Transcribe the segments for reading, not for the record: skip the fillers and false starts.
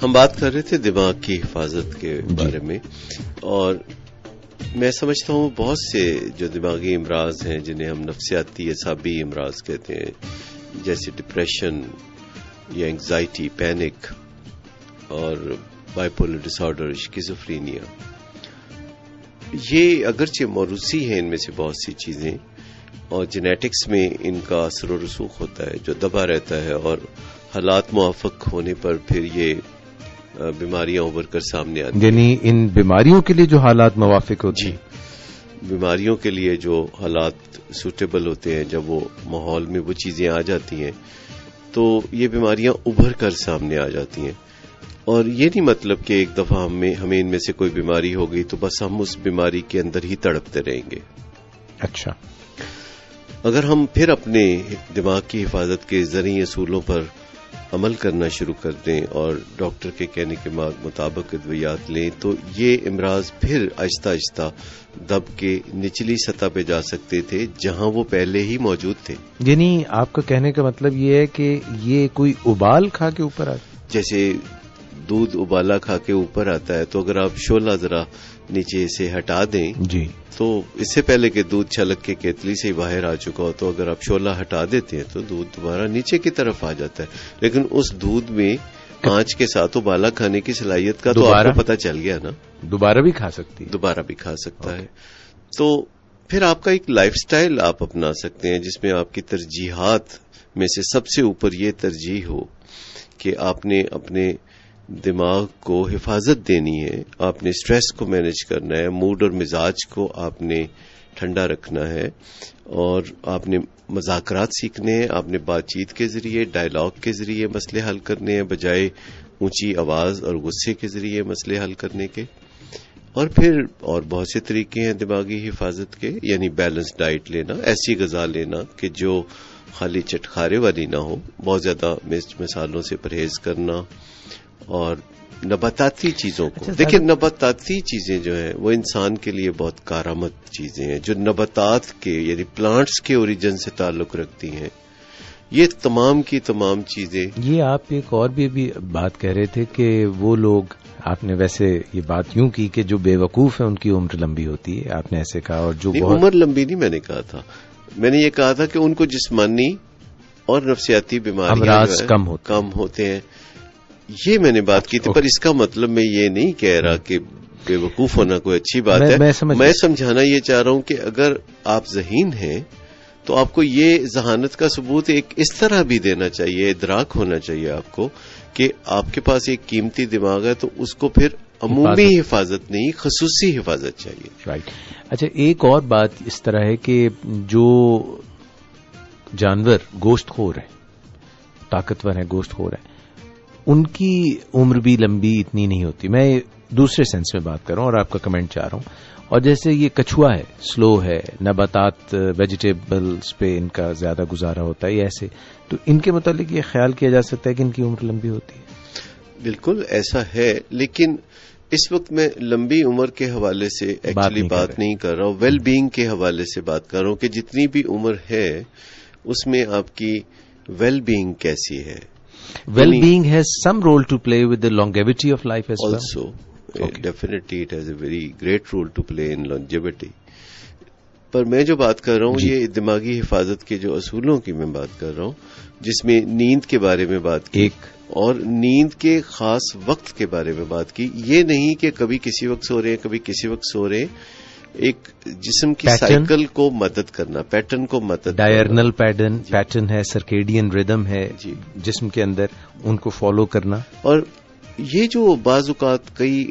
ہم بات کر رہے تھے دماغ کی حفاظت کے بارے میں، اور میں سمجھتا ہوں بہت سے جو دماغی امراض ہیں جنہیں ہم نفسیاتی اعصابی امراض کہتے ہیں، جیسے ڈپریشن یا انگزائٹی، پینک اور بائیپولر ڈس آرڈر، اسکیزوفرینیا، یہ اگرچہ موروثی ہیں ان میں سے بہت سی چیزیں، اور جینیٹکس میں ان کا اثر و رسوخ ہوتا ہے جو دبا رہتا ہے، اور حالات موافق ہونے پر پھر یہ بیماریاں ابھر کر سامنے آتی ہیں. یعنی ان بیماریوں کے لیے جو حالات موافق ہوتے ہیں، بیماریوں کے لیے جو حالات سوٹیبل ہوتے ہیں، جب وہ ماحول میں وہ چیزیں آ جاتی ہیں تو یہ بیماریاں ابھر کر سامنے آ جاتی ہیں. اور یہ نہیں مطلب کہ ایک دفعہ ہمیں ان میں سے کوئی بیماری ہو گئی تو بس ہم اس بیماری کے اندر ہی تڑپتے رہیں گے. اچھا، اگر ہم پھر اپنے دماغ کی حفاظت کے زرعی اصولوں پر عمل کرنا شروع کر دیں اور ڈاکٹر کے کہنے کے مطابق ادویات لیں تو یہ امراض پھر آہستہ آہستہ دب کے نچلی سطح پہ جا سکتے تھے جہاں وہ پہلے ہی موجود تھے. یعنی آپ کا کہنے کا مطلب یہ ہے کہ یہ کوئی ابال کھا کے اوپر آتا، جیسے دودھ ابالا کھا کے اوپر آتا ہے، تو اگر آپ شعلہ ذرا نیچے سے ہٹا دیں جی، تو اس سے پہلے کہ دودھ چھلک کے کیتلی سے ہی باہر آ چکا ہو، تو اگر آپ شعلہ ہٹا دیتے ہیں تو دودھ دوبارہ نیچے کی طرف آ جاتا ہے. لیکن اس دودھ میں آنچ کے ساتھ ابالا کھانے کی صلاحیت کا تو آپ کو پتہ چل گیا نا، دوبارہ بھی کھا سکتی ہے، دوبارہ بھی کھا سکتا ہے. تو پھر آپ کا ایک لائف سٹائل آپ اپنا سکتے ہیں جس میں آپ کی ترجیحات میں سے سب سے اوپر یہ ترجیح ہو کہ آپ نے اپنے دماغ کو حفاظت دینی ہے، آپ نے سٹریس کو مینج کرنا ہے، موڈ اور مزاج کو آپ نے ٹھنڈا رکھنا ہے، اور آپ نے مذاکرات سیکھنے ہیں. آپ نے بات چیت کے ذریعے، ڈائلاگ کے ذریعے مسئلے حل کرنے ہیں بجائے اونچی آواز اور غصے کے ذریعے مسئلے حل کرنے کے. اور پھر اور بہت سے طریقے ہیں دماغی حفاظت کے، یعنی بیلنس ڈائٹ لینا، ایسی غذا لینا کہ جو خالی چٹخارے والی نہ ہو، بہت زیادہ مرچ مسالوں سے پرہیز کرنا، اور نباتاتی چیزوں کو دیکھیں. نباتاتی چیزیں جو ہیں وہ انسان کے لیے بہت کارآمد چیزیں ہیں، جو نباتات کے یعنی پلانٹس کے اوریجن سے تعلق رکھتی ہیں. یہ تمام کی تمام چیزیں. یہ آپ ایک اور بھی بات کہہ رہے تھے کہ وہ لوگ، آپ نے ویسے یہ بات یوں کی کہ جو بے وقوف ہیں ان کی عمر لمبی ہوتی ہے، آپ نے ایسے کہا، اور جو عمر لمبی نہیں میں نے کہا تھا، میں نے یہ کہا تھا کہ ان کو جسمانی اور نفسیاتی بیماریاں کم ہوتے ہیں. یہ میں نے بات کی تھی، پر اس کا مطلب میں یہ نہیں کہہ رہا کہ بے وقوف ہونا کوئی اچھی بات ہے. میں سمجھانا یہ چاہ رہا ہوں کہ اگر آپ ذہین ہیں تو آپ کو یہ ذہانت کا ثبوت ایک اس طرح بھی دینا چاہیے، ادراک ہونا چاہیے آپ کو کہ آپ کے پاس ایک قیمتی دماغ ہے، تو اس کو پھر عمومی حفاظت نہیں، خصوصی حفاظت چاہیے. رائٹ. اچھا، ایک اور بات اس طرح ہے کہ جو جانور گوشت خور ہیں، طاقتور ہیں، گوشت خور ہیں، ان کی عمر بھی لمبی اتنی نہیں ہوتی. میں دوسرے سینس میں بات کر رہا ہوں اور آپ کا کمنٹ چاہ رہا ہوں. اور جیسے یہ کچھوا ہے، سلو ہے، نباتات ویجیٹیبلز پہ ان کا زیادہ گزارا ہوتا ہے، ایسے تو ان کے متعلق یہ خیال کیا جا سکتا ہے کہ ان کی عمر لمبی ہوتی ہے. بالکل ایسا ہے، لیکن اس وقت میں لمبی عمر کے حوالے سے ایکچولی بات نہیں کر رہا ہوں، ویل بینگ کے حوالے سے بات کر رہا ہوں کہ جتنی بھی عمر ہے اس میں آپ کی ویل بینگ کیسی ہے. Well-being has some role to play with the longevity of life as well. Also, definitely it has a very great role to play in longevity. پر میں جو بات کر رہا ہوں یہ دماغی حفاظت کے جو اصولوں کی میں بات کر رہا ہوں، جس میں نیند کے بارے میں بات کی اور نیند کے خاص وقت کے بارے میں بات کی. یہ نہیں کہ کبھی کسی وقت سو رہے ہیں، کبھی کسی وقت سو رہے ہیں. ایک جسم کی سائیکل کو مدد کرنا، پیٹرن کو مدد، ڈائرنل پیٹرن ہے، سرکیڈین ردم ہے جسم کے اندر، ان کو فالو کرنا. اور یہ جو بعض اوقات کئی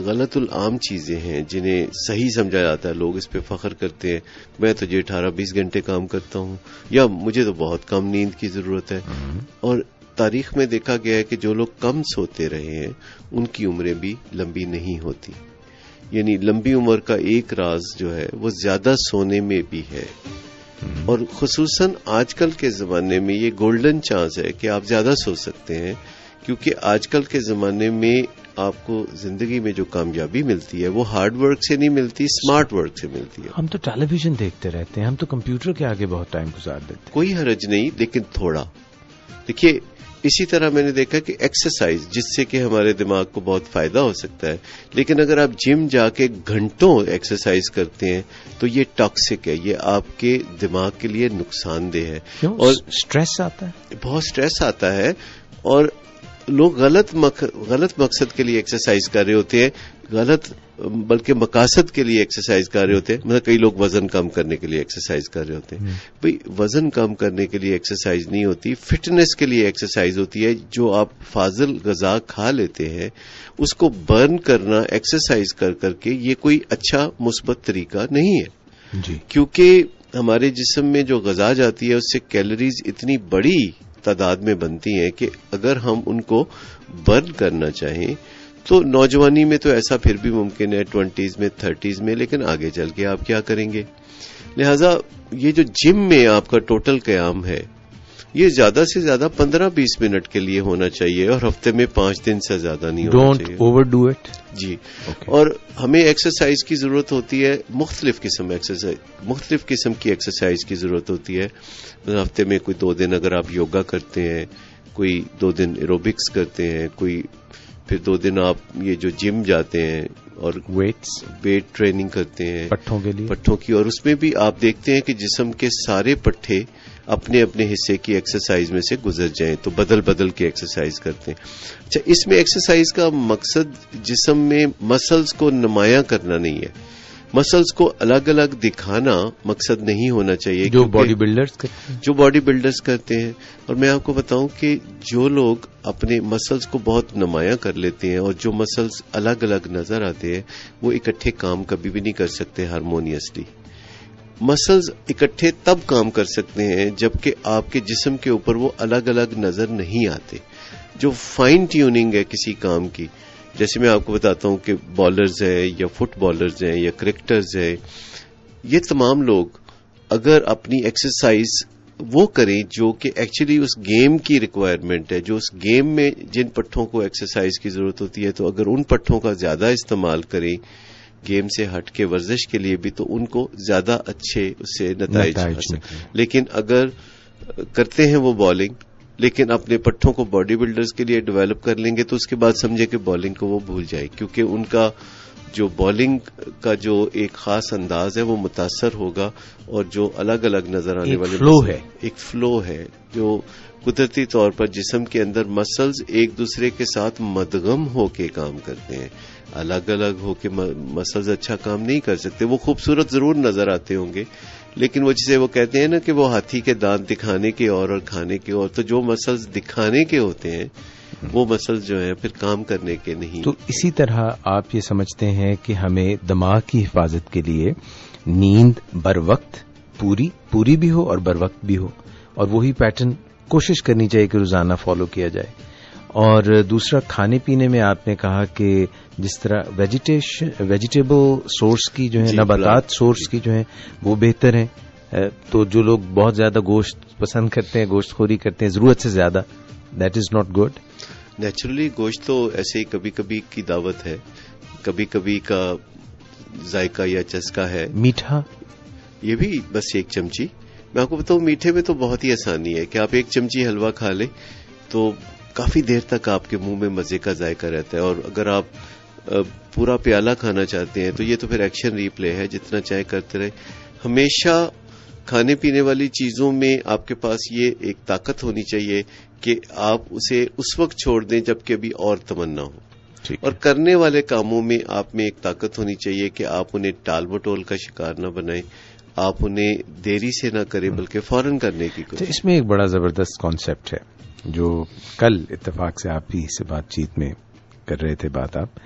غلط العام چیزیں ہیں جنہیں صحیح سمجھا جاتا ہے، لوگ اس پہ فخر کرتے ہیں، میں تو 18-20 گھنٹے کام کرتا ہوں، یا مجھے تو بہت کم نیند کی ضرورت ہے. اور تاریخ میں دیکھا گیا ہے کہ جو لوگ کم سوتے رہے ہیں ان کی عمریں بھی لمبی نہیں ہوتی. یعنی لمبی عمر کا ایک راز جو ہے وہ زیادہ سونے میں بھی ہے، اور خصوصاً آج کل کے زمانے میں یہ گولڈن چانس ہے کہ آپ زیادہ سو سکتے ہیں، کیونکہ آج کل کے زمانے میں آپ کو زندگی میں جو کامیابی ملتی ہے وہ ہارڈ ورک سے نہیں ملتی، اسمارٹ ورک سے ملتی ہے. ہم تو ٹیلی ویژن دیکھتے رہتے ہیں، ہم تو کمپیوٹر کے آگے بہت ٹائم گزار دیتے ہیں. کوئی حرج نہیں، لیکن تھوڑا دیکھیے اسی طرح میں نے دیکھا کہ ایکسرسائز جس سے کہ ہمارے دماغ کو بہت فائدہ ہو سکتا ہے، لیکن اگر آپ جم جا کے گھنٹوں ایکسرسائز کرتے ہیں تو یہ ٹاکسک ہے، یہ آپ کے دماغ کے لیے نقصان دہ ہے اور سٹریس آتا ہے، بہت سٹریس آتا ہے، اور لوگ غلط مقصد کے لیے ایکسرسائز کر رہے ہوتے ہیں، غلط بلکہ مقاصد کے لیے ایکسرسائز کر رہے ہوتے ہیں. مطلب کئی لوگ وزن کم کرنے کے لیے ایکسرسائز کر رہے ہوتے ہیں. بھئی وزن کم کرنے کے لیے ایکسرسائز نہیں ہوتی، فٹنس کے لیے ایکسرسائز ہوتی ہے. جو آپ فاضل غذا کھا لیتے ہیں اس کو برن کرنا ایکسرسائز کر کر کے یہ کوئی اچھا مثبت طریقہ نہیں ہے جی، کیونکہ ہمارے جسم میں جو غذا جاتی ہے اس سے کیلوریز اتنی بڑی تعداد میں بنتی ہیں کہ اگر ہم ان کو برن کرنا چاہیں تو نوجوانی میں تو ایسا پھر بھی ممکن ہے، 20s میں 30s میں، لیکن آگے چل کے آپ کیا کریں گے؟ لہذا یہ جو جم میں آپ کا ٹوٹل قیام ہے یہ زیادہ سے زیادہ 15-20 منٹ کے لیے ہونا چاہیے اور ہفتے میں 5 دن سے زیادہ نہیں ہونا چاہیے. Don't overdo it. جی اور ہمیں ایکسرسائز کی ضرورت ہوتی ہے، مختلف قسم کی ایکسرسائز کی ضرورت ہوتی ہے. ہفتے میں کوئی 2 دن اگر آپ یوگا کرتے ہیں، کوئی 2 دن ایروبکس کرتے ہیں، کوئی پھر 2 دن آپ یہ جو جم جاتے ہیں اور ویٹ ٹریننگ کرتے ہیں پٹھوں کی، اور اس میں بھی آپ دیکھتے ہیں کہ جسم کے سارے پٹھے اپنے اپنے حصے کی ایکسرسائز میں سے گزر جائیں تو بدل کے ایکسرسائز کرتے ہیں. اچھا، اس میں ایکسرسائز کا مقصد جسم میں مسلز کو نمایاں کرنا نہیں ہے، مسلز کو الگ الگ دکھانا مقصد نہیں ہونا چاہیے جو باڈی بلڈرز کرتے ہیں. اور میں آپ کو بتاؤں کہ جو لوگ اپنے مسلز کو بہت نمایاں کر لیتے ہیں اور جو مسلز الگ الگ نظر آتے ہیں وہ اکٹھے کام کبھی بھی نہیں کر سکتے ہارمونیسلی. مسلز اکٹھے تب کام کر سکتے ہیں جبکہ آپ کے جسم کے اوپر وہ الگ الگ نظر نہیں آتے. جو فائن ٹیوننگ ہے کسی کام کی، جیسے میں آپ کو بتاتا ہوں کہ بالرز ہیں یا فٹ بالرز ہیں یا کرکٹرز ہیں، یہ تمام لوگ اگر اپنی ایکسرسائز وہ کریں جو کہ ایکچولی اس گیم کی ریکوائرمنٹ ہے، جو اس گیم میں جن پٹھوں کو ایکسرسائز کی ضرورت ہوتی ہے، تو اگر ان پٹھوں کا زیادہ استعمال کریں گیم سے ہٹ کے ورزش کے لیے بھی تو ان کو زیادہ اچھے اس سے نتائج حاصل. لیکن اگر کرتے ہیں وہ بالنگ لیکن اپنے پٹھوں کو باڈی بلڈرز کے لیے ڈیولپ کر لیں گے تو اس کے بعد سمجھے کہ بالنگ کو وہ بھول جائے، کیونکہ ان کا جو بالنگ کا جو ایک خاص انداز ہے وہ متاثر ہوگا، اور جو الگ الگ نظر آنے والے ایک فلو ہے جو قدرتی طور پر جسم کے اندر مسلز ایک دوسرے کے ساتھ مدغم ہو کے کام کرتے ہیں. الگ الگ ہو کے مسلز اچھا کام نہیں کر سکتے. وہ خوبصورت ضرور نظر آتے ہوں گے لیکن وہ جسے وہ کہتے ہیں نا کہ وہ ہاتھی کے دانت دکھانے کے اور کھانے کے اور، تو جو مسلز دکھانے کے ہوتے ہیں وہ مسلز جو ہیں پھر کام کرنے کے نہیں. تو اسی طرح آپ یہ سمجھتے ہیں کہ ہمیں دماغ کی حفاظت کے لیے نیند بر وقت پوری بھی ہو اور بر وقت بھی ہو، اور وہی پیٹرن کوشش کرنی چاہیے کہ روزانہ فالو کیا جائے. اور دوسرا کھانے پینے میں آپ نے کہا کہ جس طرح ویجیٹیبل سورس کی جو ہے، نباتات سورس کی جو ہے وہ بہتر ہیں. تو جو لوگ بہت زیادہ گوشت پسند کرتے ہیں، گوشت خوری کرتے ہیں ضرورت سے زیادہ، that is not good. Naturally گوشت تو ایسے ہی کبھی کبھی کی دعوت ہے، کبھی کبھی کا ذائقہ یا چسکا ہے. میٹھا یہ بھی بس 1 چمچی. میں آپ کو بتاؤں میٹھے میں تو بہت ہی آسانی ہے کہ آپ 1 چمچی حلوہ کھا لیں تو کافی دیر تک آپ کے منہ میں مزے کا ذائقہ رہتا ہے. اور اگر آپ پورا پیالہ کھانا چاہتے ہیں تو یہ تو پھر ایکشن ریپلے ہے، جتنا چاہے کرتے رہے. ہمیشہ کھانے پینے والی چیزوں میں آپ کے پاس یہ ایک طاقت ہونی چاہیے کہ آپ اسے اس وقت چھوڑ دیں جبکہ ابھی اور تمنا ہو. اور کرنے والے کاموں میں آپ میں ایک طاقت ہونی چاہیے کہ آپ انہیں ٹال مٹول کا شکار نہ بنائیں، آپ انہیں دیری سے نہ کریں بلکہ فوراً کرنے کی کوشش. اس میں ایک بڑا زبردست کانسیپٹ ہے جو کل اتفاق سے آپ ہی سے بات چیت میں کر رہے تھے بات آپ